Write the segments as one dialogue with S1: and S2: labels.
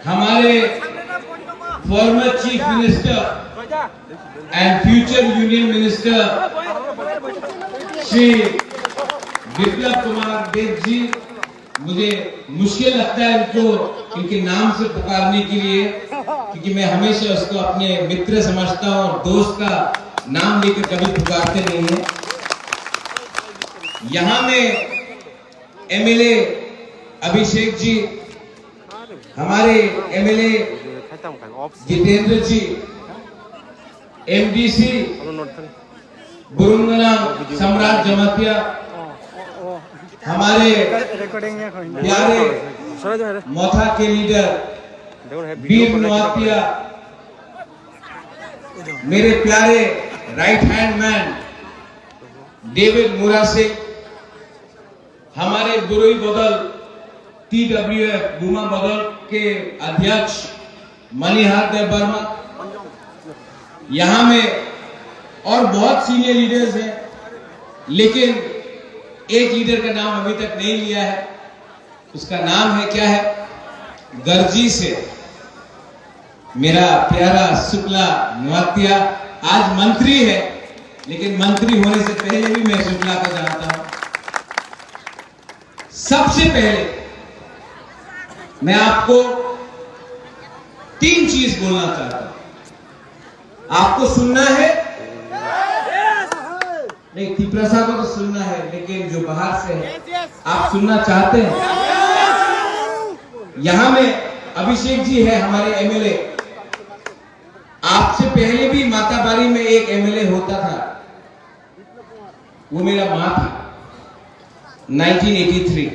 S1: हमारे former chief minister and future union minister Shri Biplab Kumar Deb ji, मुझे मुश्किल लगता है इनको इनके नाम से पुकारने के लिए, क्योंकि मैं हमेशा उसको अपने मित्र समझता हूं और दोस्त का नाम लेकर कभी पुकारते नहीं है। यहां में एमएलए अभिषेक जी, हमारे एमएलए जितेंद्र जी, एमडीसी बुरुंगना सम्राट जमातिया, हमारे प्यारे मोथा के लीडर वीर नवातिया, मेरे प्यारे राइट हैंड मैन डेविड मुरासे, हमारे बुरुई बदल TWF बुमा बदल के अध्यक्ष मणिहार देव वर्मा, यहां में और बहुत सीनियर लीडर्स हैं, लेकिन एक लीडर का नाम अभी तक नहीं लिया है। उसका नाम है क्या है? गर्जी से मेरा प्यारा शुक्ला नवातिया, आज मंत्री है, लेकिन मंत्री होने से पहले भी मैं शुक्ला को जानता हूं। सबसे पहले मैं आपको 3 चीज बोलना चाहता हूं। आपको सुनना है? नहीं, तिप्रसा को तो सुनना है, लेकिन जो बाहर से है आप सुनना चाहते हैं? यहां में अभिषेक जी है हमारे एमएलए। आपसे पहले भी माताबारी में एक एमएलए होता था, वो मेरा मां था। 1983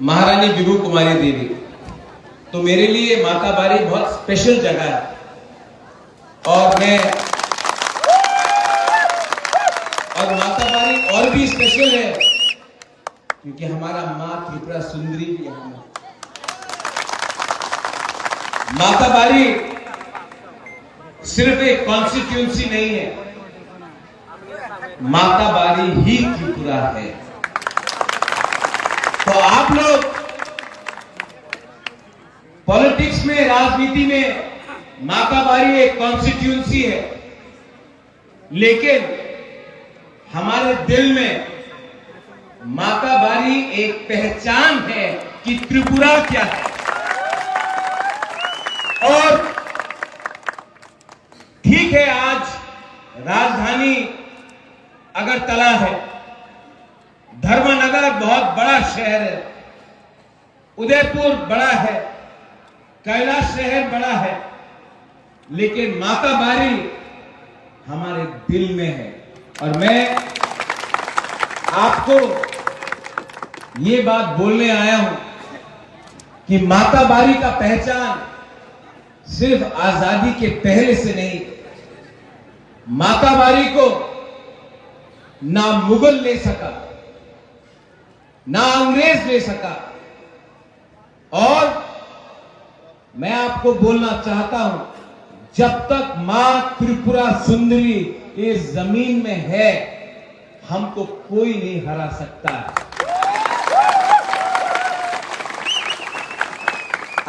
S1: महारानी विभू कुमारी देवी। तो मेरे लिए माताबारी बहुत स्पेशल जगह है, और माताबारी और भी स्पेशल है क्योंकि हमारा मां त्रिपुरा सुंदरी भी यहां है। माताबारी सिर्फ एक कॉन्स्टिट्यूंसी नहीं है, माताबारी ही त्रिपुरा है। तो आप लोग पॉलिटिक्स में, राजनीति में माताबारी एक कॉन्स्टिट्यूंसी है, लेकिन हमारे दिल में माताबारी एक पहचान है कि त्रिपुरा क्या है। और ठीक है, आज राजधानी अगरतला है, धर्मनगर बहुत बड़ा शहर है, उदयपुर बड़ा है, कैलाश शहर बड़ा है, लेकिन माताबारी हमारे दिल में है। और मैं आपको ये बात बोलने आया हूं कि माताबारी का पहचान सिर्फ आजादी के पहले से नहीं, माताबारी को ना मुगल ले सका, ना अंग्रेज ले सका। और मैं आपको बोलना चाहता हूं, जब तक मां त्रिपुरा सुंदरी इस जमीन में है, हमको कोई नहीं हरा सकता।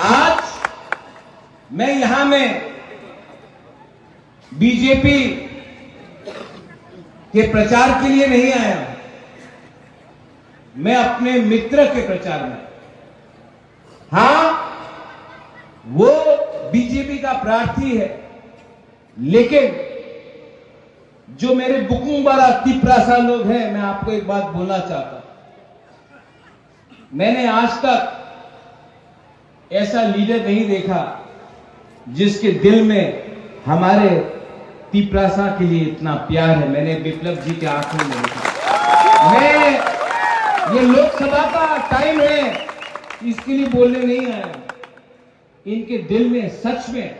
S1: आज मैं यहां में बीजेपी के प्रचार के लिए नहीं आया हूं, मैं अपने मित्र के प्रचार में। हां, वो बीजेपी का प्रार्थी है, लेकिन जो मेरे बुकुंग वाला तिप्रासा लोग हैं, मैं आपको एक बात बोलना चाहता हूं। मैंने आज तक ऐसा लीडर नहीं देखा जिसके दिल में हमारे तिप्रासा के लिए इतना प्यार है। मैंने विप्लव जी के आंखों में देखा। मैं ये लोकसभा का टाइम है, इसके लिए बोलने नहीं आया। इनके दिल में सच में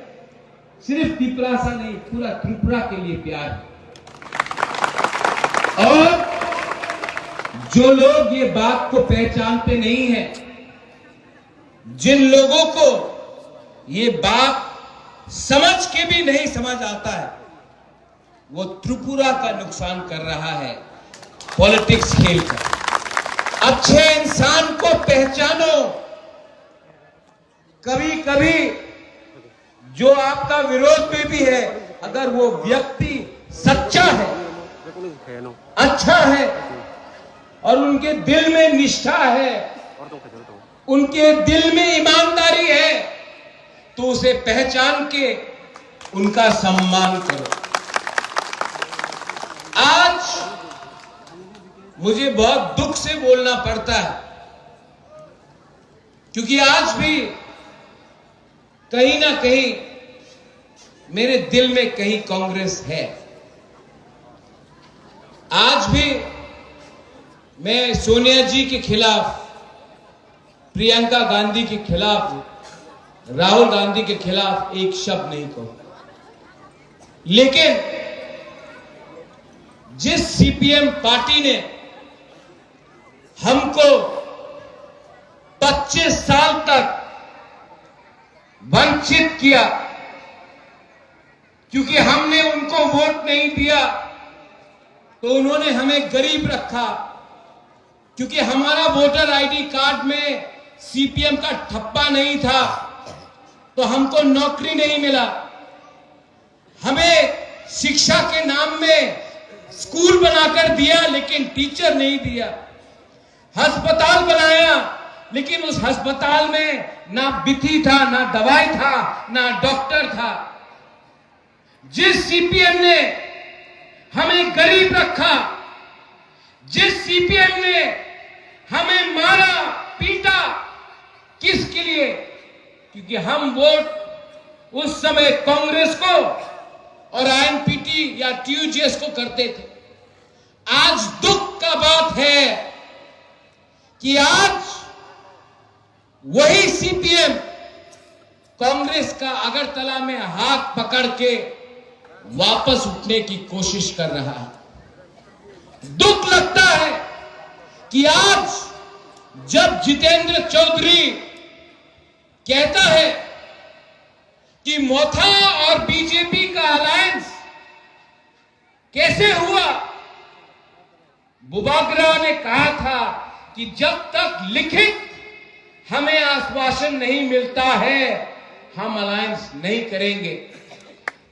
S1: सिर्फ तिप्रासा नहीं, पूरा त्रिपुरा के लिए प्यार है। और जो लोग ये बात को पहचानते नहीं हैं, जिन लोगों को ये बात समझ के भी नहीं समझ आता है, वो त्रिपुरा का नुकसान कर रहा है पॉलिटिक्स खेलकर। अच्छे इंसान को पहचानो, कभी कभी जो आपका विरोध में भी है, अगर वो व्यक्ति सच्चा है, अच्छा है और उनके दिल में निष्ठा है, उनके दिल में ईमानदारी है, तो उसे पहचान के उनका सम्मान करो। आज मुझे बहुत दुख से बोलना पड़ता है, क्योंकि आज भी कहीं ना कहीं मेरे दिल में कहीं कांग्रेस है। आज भी मैं सोनिया जी के खिलाफ, प्रियंका गांधी के खिलाफ, राहुल गांधी के खिलाफ एक शब्द नहीं कहूंगा। लेकिन जिस सीपीएम पार्टी ने हमको 25 साल तक वंचित किया, क्योंकि हमने उनको वोट नहीं दिया, तो उन्होंने हमें गरीब रखा, क्योंकि हमारा वोटर आईडी कार्ड में सीपीएम का ठप्पा नहीं था, तो हमको नौकरी नहीं मिला। हमें शिक्षा के नाम में स्कूल बनाकर दिया, लेकिन टीचर नहीं दिया। अस्पताल बनाया, लेकिन उस अस्पताल में ना बिथी था, ना दवाई था, ना डॉक्टर था। जिस सीपीएम ने हमें गरीब रखा, जिस सीपीएम ने हमें मारा पीटा, किसके लिए? क्योंकि हम वोट उस समय कांग्रेस को और आईएनपीटी या टीयूजेएस को करते थे। आज दुख का बात है कि आज वही सीपीएम कांग्रेस का अगरतला में हाथ पकड़ के वापस उठने की कोशिश कर रहा है। दुख लगता है कि आज जब जितेंद्र चौधरी कहता है कि मोथा और बीजेपी का अलायंस कैसे हुआ, बुबागरा ने कहा था कि जब तक लिखित हमें आश्वासन नहीं मिलता है, हम अलायंस नहीं करेंगे।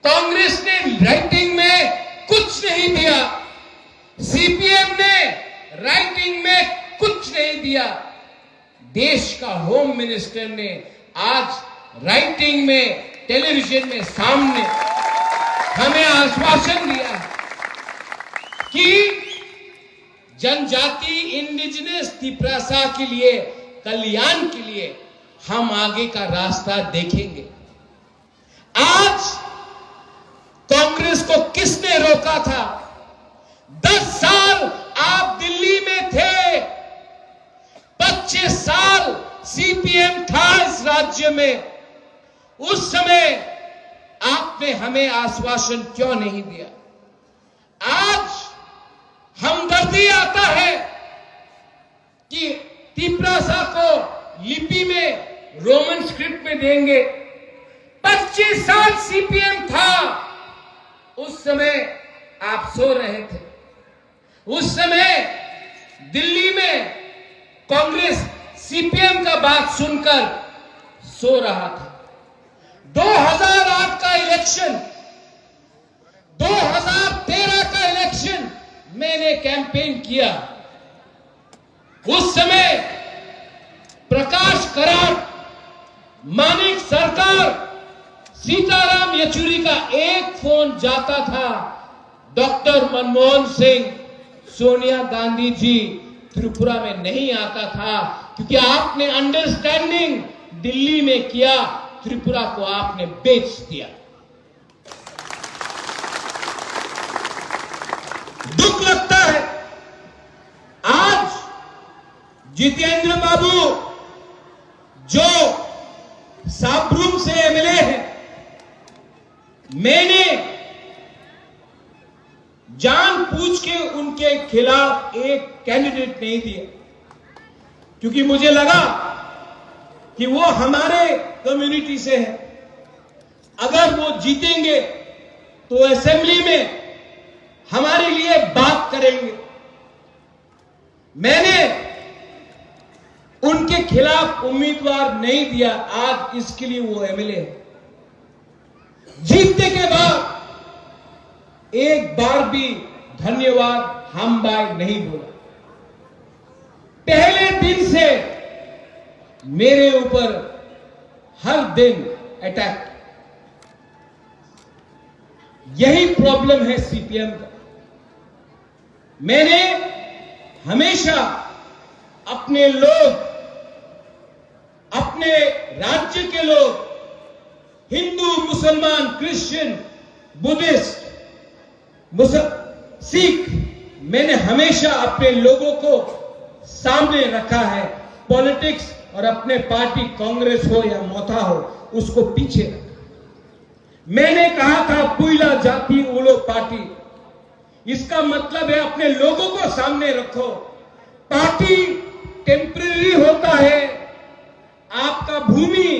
S1: कांग्रेस ने राइटिंग में कुछ नहीं दिया, सीपीएम ने राइटिंग में कुछ नहीं दिया। देश का होम मिनिस्टर ने आज राइटिंग में, टेलीविजन में सामने हमें आश्वासन दिया कि जनजाति इंडिजिनस तिप्रासा के लिए, कल्याण के लिए हम आगे का रास्ता देखेंगे। आज कांग्रेस को किसने रोका था? 10 साल आप दिल्ली में थे, 25 साल सीपीएम था इस राज्य में। उस समय आपने हमें आश्वासन क्यों नहीं दिया? आज हमदर्दी आता है कि तिप्रासा को लिपि में, रोमन स्क्रिप्ट में देंगे। 25 साल सीपीएम था, उस समय आप सो रहे थे। उस समय दिल्ली में कांग्रेस सीपीएम का बात सुनकर सो रहा था। 2008 का इलेक्शन, 2013 का इलेक्शन मैंने कैंपेन किया। उस समय प्रकाश कराट, मानिक सरकार, सीताराम येचुरी का एक फोन जाता था, डॉक्टर मनमोहन सिंह, सोनिया गांधी जी त्रिपुरा में नहीं आता था, क्योंकि आपने अंडरस्टैंडिंग दिल्ली में किया, त्रिपुरा को आपने बेच दिया। दुख लगता है आज जितेंद्र बाबू जो साबरूम से एमएलए हैं, मैंने जानबूझ के उनके खिलाफ एक कैंडिडेट नहीं दिया, क्योंकि मुझे लगा कि वो हमारे कम्युनिटी से है। अगर वो जीतेंगे तो असेंबली में हमारे लिए बात करेंगे। मैंने उनके खिलाफ उम्मीदवार नहीं दिया, आज इसके लिए वो एमएलए है। जीतने के बाद एक बार भी धन्यवाद हम बाय नहीं बोला। पहले दिन से मेरे ऊपर हर दिन अटैक। यही प्रॉब्लम है सीपीएम का। मैंने हमेशा अपने लोग, अपने राज्य के लोग, हिंदू, मुसलमान, क्रिश्चियन, बुद्धिस्ट, सिख, मैंने हमेशा अपने लोगों को सामने रखा है। पॉलिटिक्स और अपने पार्टी कांग्रेस हो या मोथा हो, उसको पीछे रखा। मैंने कहा था पुइला जाति उलो पार्टी, इसका मतलब है अपने लोगों को सामने रखो। पार्टी टेम्परेरी होता है, आपका भूमि,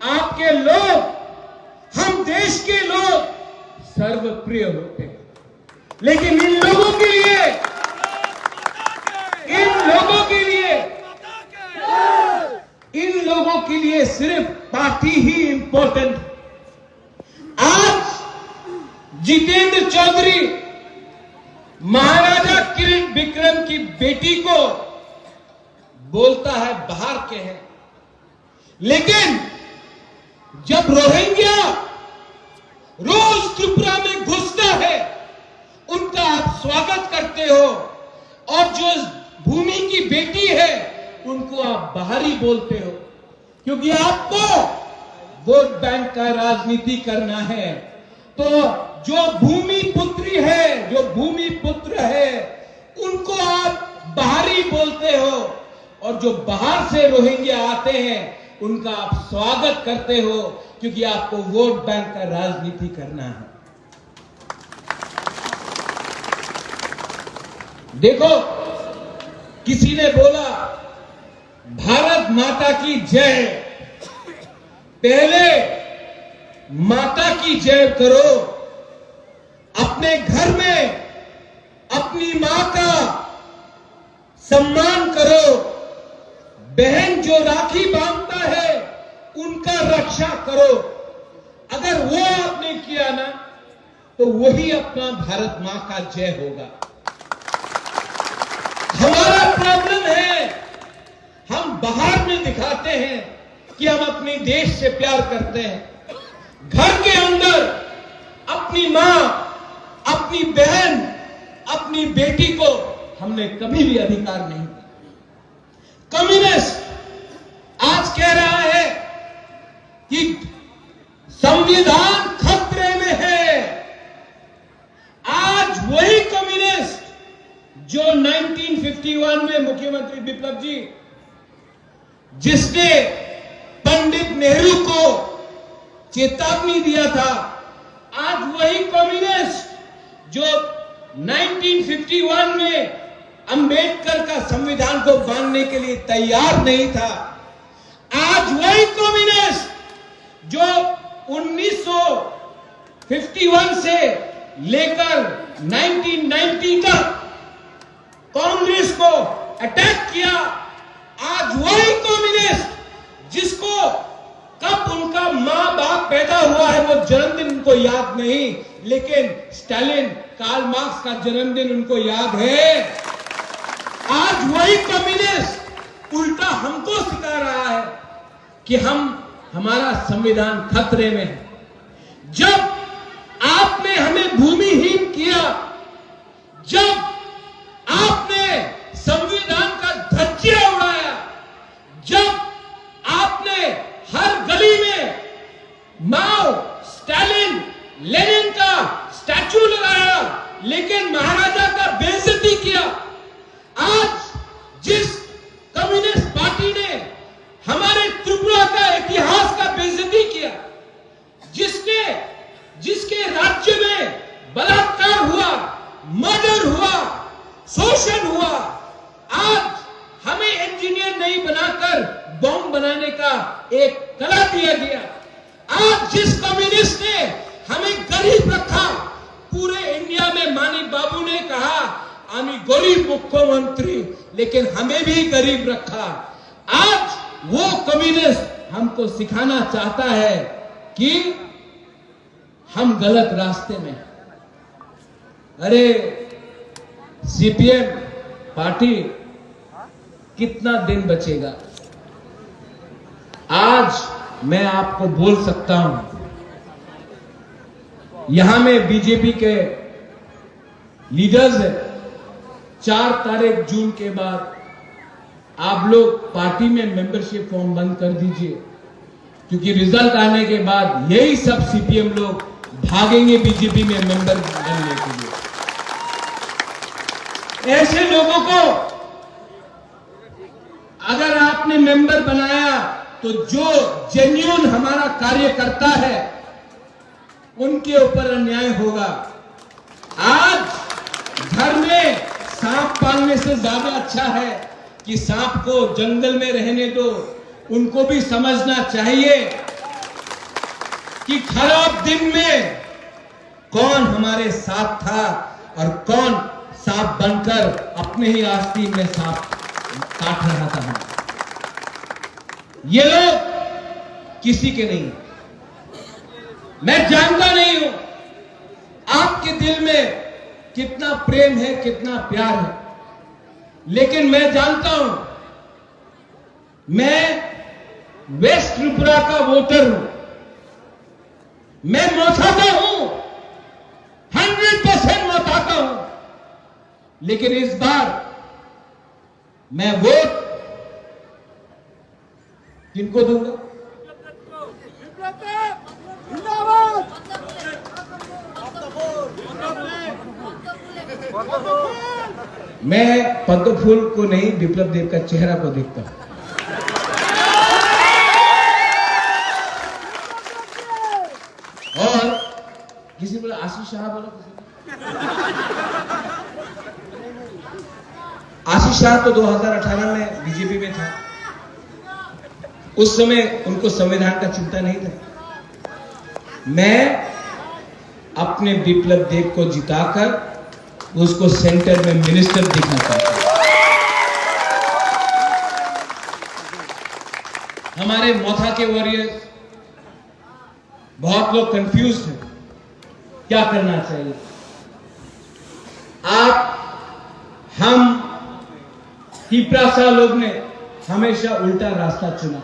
S1: आपके लोग, हम देश के लोग सर्वप्रिय होते हैं। लेकिन इन लोगों के लिए, इन लोगों के लिए सिर्फ पार्टी ही इंपॉर्टेंट। आज जितेंद्र चौधरी महाराजा किरण विक्रम की बेटी को बोलता है बाहर के हैं, लेकिन जब रोहिंग्या रोज त्रिपुरा में घुसता है, उनका आप स्वागत करते हो, और जो भूमि की बेटी है उनको आप बाहरी बोलते हो, क्योंकि आपको वोट बैंक का राजनीति करना है। तो जो भूमि पुत्री है, जो भूमि पुत्र है, उनको आप बाहरी बोलते हो, और जो बाहर से रोहिंग्या आते हैं उनका आप स्वागत करते हो, क्योंकि आपको वोट बैंक का राजनीति करना है। देखो, किसी ने बोला भारत माता की जय। पहले माता की जय करो, अपने घर में अपनी मां का सम्मान करो। बहन जो राखी बांधता है उनका रक्षा करो। अगर वो आपने किया ना, तो वही अपना भारत मां का जय होगा। हमारा प्रॉब्लम है, हम बाहर में दिखाते हैं कि हम अपने देश से प्यार करते हैं, घर के अंदर अपनी मां, अपनी बहन, अपनी बेटी को हमने कभी भी अधिकार नहीं दिया। कम्युनिस्ट आज कह रहा है कि संविधान खतरे में है। आज वही कम्युनिस्ट जो 1951 में मुख्यमंत्री बिप्लब जी, जिसने पंडित नेहरू को चेतावनी दिया था, आज वही कम्युनिस्ट जो 1951 में अंबेडकर का संविधान को बांधने के लिए तैयार नहीं था, आज वही कम्युनिस्ट जो 1951 से लेकर 1990 तक कांग्रेस को अटैक किया, आज वही कम्युनिस्ट जिसको कब उनका मां बाप पैदा हुआ है वो जन्मदिन उनको याद नहीं, लेकिन स्टालिन, कार्ल मार्क्स का जन्मदिन उनको याद है। आज वही कम्युनिस्ट उल्टा हमको सिखा रहा है कि हमारा संविधान खतरे में है। जब आपने हमें भूमिहीन किया, जब आपने संविधान का धज्जिया उड़ाया, जब आपने हर गली में माओ, स्टालिन, लेनिन का स्टैचू लगाया, लेकिन महाराजा का बेइज्जती किया। आज जिस कम्युनिस्ट पार्टी ने हमारे त्रिपुरा का इतिहास का बेइज्जती किया, जिसके राज्य में बलात्कार हुआ, मर्डर हुआ, शोषण हुआ, आज हमें इंजीनियर नहीं बनाकर बॉम्ब बनाने का एक कला दिया गया। आज जिस कम्युनिस्ट ने हमें गरीब रखा, पूरे इंडिया में मानिक बाबू ने कहा आमी गरीब मुख्यमंत्री, लेकिन हमें भी गरीब रखा। आज वो कम्युनिस्ट हमको सिखाना चाहता है कि हम गलत रास्ते में। अरे सीपीएम पार्टी कितना दिन बचेगा? आज मैं आपको बोल सकता हूं, यहां में बीजेपी के लीडर्स है, 4 तारीख जून के बाद आप लोग पार्टी में मेंबरशिप फॉर्म बंद कर दीजिए, क्योंकि रिजल्ट आने के बाद यही सब सीपीएम लोग भागेंगे बीजेपी में मेंबर बनने के लिए। ऐसे लोगों को अगर आपने मेंबर बनाया तो जो जेन्युइन हमारा कार्य करता है उनके ऊपर अन्याय होगा। आज घर में सांप पालने से ज्यादा अच्छा है कि सांप को जंगल में रहने दो। उनको भी समझना चाहिए कि खराब दिन में कौन हमारे साथ था और कौन सांप बनकर अपने ही आस्तीन में सांप काट रहा था। ये लोग किसी के नहीं, मैं जानता नहीं हूं आपके दिल में कितना प्रेम है, कितना प्यार है, लेकिन मैं जानता हूं, मैं वेस्ट त्रिपुरा का वोटर हूं, मैं मोथाता हूं, 100% मोथाता हूं, लेकिन इस बार मैं वोट किनको दूंगा? मैं पद्म फूल को नहीं, विप्लव देव का चेहरा को देखता हूं। और किसी बोला आशीष शाह, बोला आशीष शाह तो 2018 में बीजेपी में था। उस समय उनको संविधान का चिंता नहीं था। मैं अपने विप्लव देव को जिताकर उसको सेंटर में मिनिस्टर दिखना चाहता हूं। हमारे मोथा के वॉरियर्स बहुत लोग कंफ्यूज हैं, क्या करना चाहिए। हम तिपरासा लोग ने हमेशा उल्टा रास्ता चुना।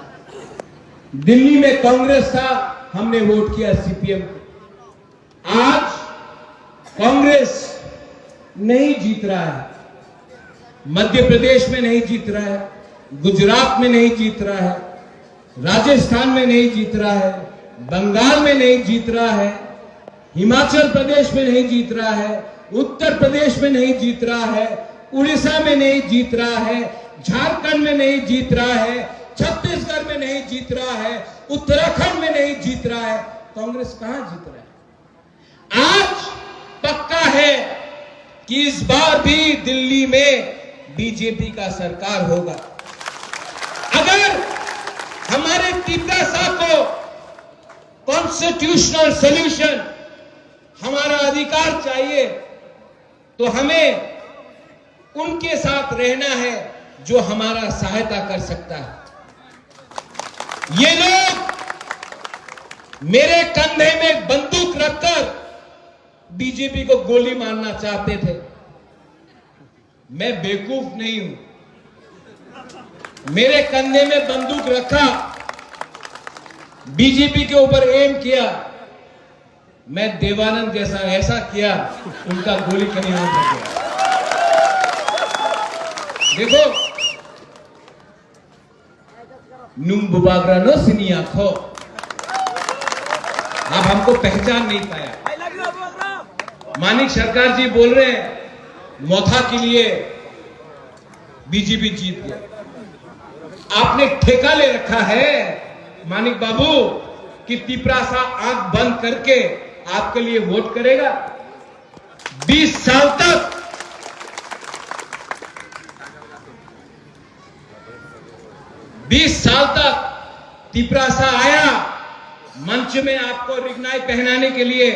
S1: दिल्ली में कांग्रेस था, हमने वोट किया सीपीएम को। आज कांग्रेस नहीं जीत रहा है, मध्य प्रदेश में नहीं जीत रहा है, गुजरात में नहीं जीत रहा है, राजस्थान में नहीं जीत रहा है, बंगाल में नहीं जीत रहा है, हिमाचल प्रदेश में नहीं जीत रहा है, उत्तर प्रदेश में नहीं जीत रहा है, उड़ीसा में नहीं जीत रहा है, झारखंड में नहीं जीत रहा है, छत्तीसगढ़ में नहीं जीत रहा है, उत्तराखंड में नहीं जीत रहा है। कांग्रेस कहां जीत रहा है? आज पक्का है कि इस बार भी दिल्ली में बीजेपी का सरकार होगा। अगर हमारे तिपरासा को कॉन्स्टिट्यूशनल सॉल्यूशन, हमारा अधिकार चाहिए, तो हमें उनके साथ रहना है जो हमारा सहायता कर सकता है। ये लोग मेरे कंधे में बंदूक रखकर बीजेपी को गोली मारना चाहते थे। मैं बेवकूफ नहीं हूं, मेरे कंधे में बंदूक रखा, बीजेपी के ऊपर एम किया, मैं देवानंद जैसा ऐसा किया, उनका गोली कहीं और लग गया। देखो, नुम्बुबाग्रानो सिनिया खो, आप हमको पहचान नहीं पाया। मानिक सरकार जी बोल रहे हैं मोथा के लिए बीजेपी जीत गया। आपने ठेका ले रखा है मानिक बाबू कि तिपरासा आंख बंद करके आपके लिए वोट करेगा। 20 साल तक तिपरासा आया मंच में आपको रिगनाई पहनाने के लिए,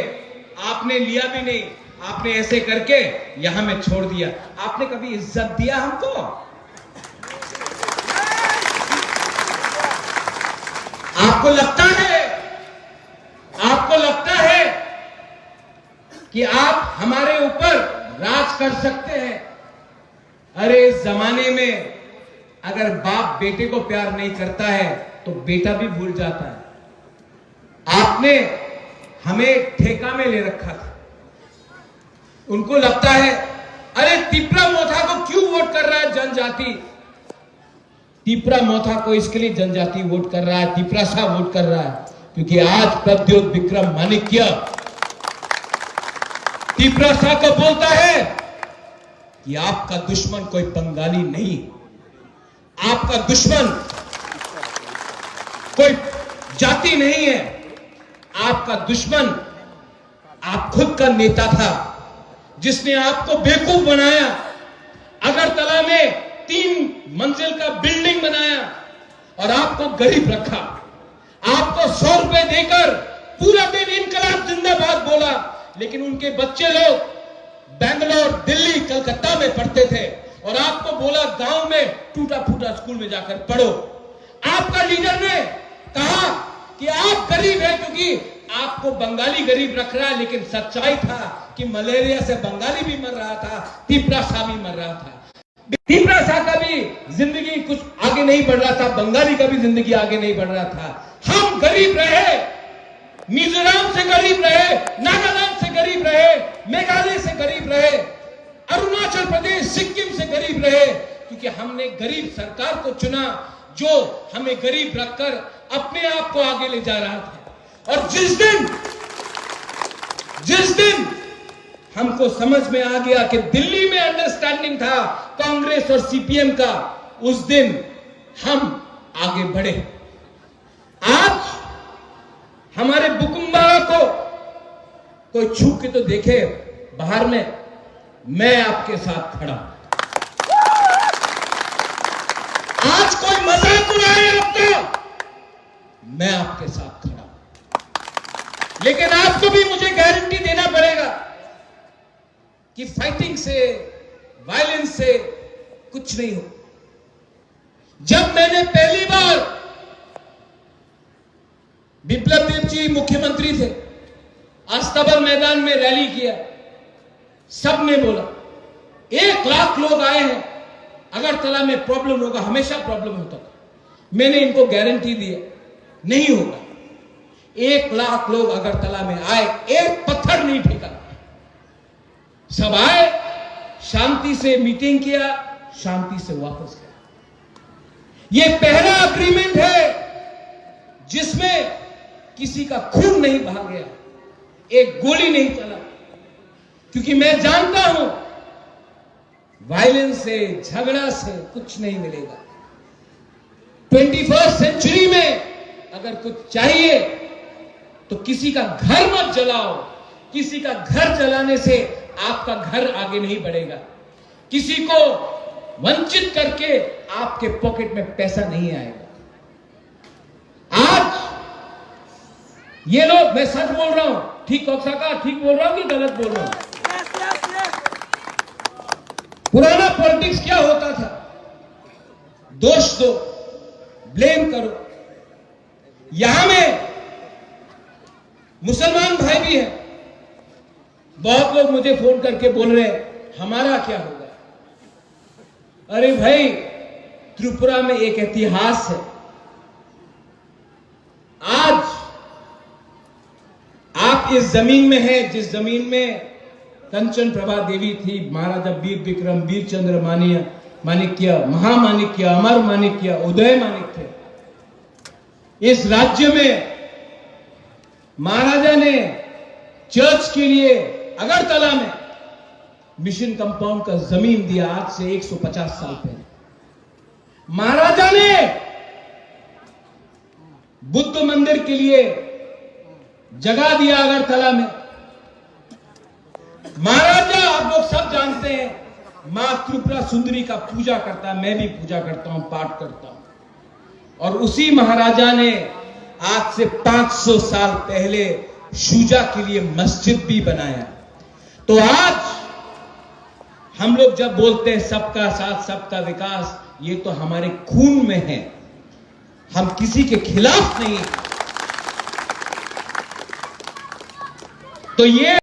S1: आपने लिया भी नहीं, आपने ऐसे करके यहां में छोड़ दिया। आपने कभी इज्जत दिया हमको? आपको लगता है कि आप हमारे ऊपर राज कर सकते हैं। अरे इस जमाने में अगर बाप बेटे को प्यार नहीं करता है तो बेटा भी भूल जाता है। आपने हमें ठेका में ले रखा था। उनको लगता है अरे तिपरा मोथा को क्यों वोट कर रहा है जनजाति, तिपरा मोथा को इसके लिए जनजाति वोट कर रहा है, तिपरा सा वोट कर रहा है क्योंकि आज प्रद्योत विक्रम माणिक्य तिपरा सा को बोलता है कि आपका दुश्मन कोई बंगाली नहीं, आपका दुश्मन कोई जाति नहीं है, आपका दुश्मन आप खुद का नेता था जिसने आपको बेवकूफ बनाया, अगरतला में 3 मंजिल का बिल्डिंग बनाया और आपको गरीब रखा, आपको 100 रुपए देकर पूरा दिन इनकलाब जिंदाबाद बोला, लेकिन उनके बच्चे लोग बेंगलोर, दिल्ली, कलकत्ता में पढ़ते थे और आपको बोला गांव में टूटा फूटा स्कूल में जाकर पढ़ो। आपका लीडर ने कहा कि आप गरीब हैं क्योंकि आपको बंगाली गरीब रख रहा है, लेकिन सच्चाई था कि मलेरिया से बंगाली भी मर रहा था, तिपरा सा भी मर रहा था। तिपरा सा का भी जिंदगी कुछ आगे नहीं बढ़ रहा था, बंगाली का भी जिंदगी आगे नहीं बढ़ रहा था। हम गरीब रहे, मिजोरम से गरीब रहे, नागालैंड से गरीब रहे, मेघालय से गरीब रहे, अरुणाचल प्रदेश, सिक्किम से गरीब रहे, क्योंकि हमने गरीब सरकार को चुना जो हमें गरीब रखकर अपने आप को आगे ले जा रहा था। और जिस दिन हमको समझ में आ गया कि दिल्ली में अंडरस्टैंडिंग था कांग्रेस और सीपीएम का, उस दिन हम आगे बढ़े। आज हमारे बुकुम्बा को कोई छू के तो देखे बाहर में, मैं आपके साथ खड़ा। आज कोई मजाक उड़ाए आपका, मैं आपके साथ खड़ा। लेकिन आपको भी मुझे गारंटी देना पड़ेगा कि फाइटिंग से, वायलेंस से कुछ नहीं हो। जब मैंने पहली बार, बिप्लब देव जी मुख्यमंत्री थे, अस्तबल मैदान में रैली किया, सबने बोला 1 लाख लोग आए हैं, अगरतला में प्रॉब्लम होगा, हमेशा प्रॉब्लम होता था। मैंने इनको गारंटी दी नहीं होगा। 1 लाख लोग अगरतला में आए, एक पत्थर नहीं फेंका, सब आए, शांति से मीटिंग किया, शांति से वापस गया। यह पहला अग्रीमेंट है जिसमें किसी का खून नहीं बहा गया, एक गोली नहीं चला, क्योंकि मैं जानता हूं वायलेंस से, झगड़ा से कुछ नहीं मिलेगा। 21st सेंचुरी में अगर कुछ चाहिए तो किसी का घर मत जलाओ, किसी का घर जलाने से आपका घर आगे नहीं बढ़ेगा, किसी को वंचित करके आपके पॉकेट में पैसा नहीं आएगा। आज ये लोग, मैं सच बोल रहा हूं, ठीक का ठीक बोल रहा हूं कि गलत बोल रहा हूं? पुराना पॉलिटिक्स क्या होता था? दोष दो, ब्लेम करो। यहां में मुसलमान भाई भी हैं, बहुत लोग मुझे फोन करके बोल रहे हैं हमारा क्या होगा। अरे भाई, त्रिपुरा में एक इतिहास है। आज आप इस जमीन में हैं जिस जमीन में कंचन प्रभा देवी थी, महाराजा वीर विक्रम, वीर चंद्र माणिक्य, महामाणिक्य, अमर माणिक्य, उदय माणिक्य। इस राज्य में महाराजा ने चर्च के लिए अगरतला में मिशन कंपाउंड का जमीन दिया, आज से 150 साल पहले। महाराजा ने बुद्ध मंदिर के लिए जगह दिया अगरतला में। महाराजा, आप लोग सब जानते हैं, मां त्रिपुरा सुंदरी का पूजा करता है, मैं भी पूजा करता हूं, पाठ करता हूं। और उसी महाराजा ने आज से 500 साल पहले शूजा के लिए मस्जिद भी बनाया। तो आज हम लोग जब बोलते हैं सबका साथ सबका विकास, ये तो हमारे खून में है। हम किसी के खिलाफ नहीं, तो ये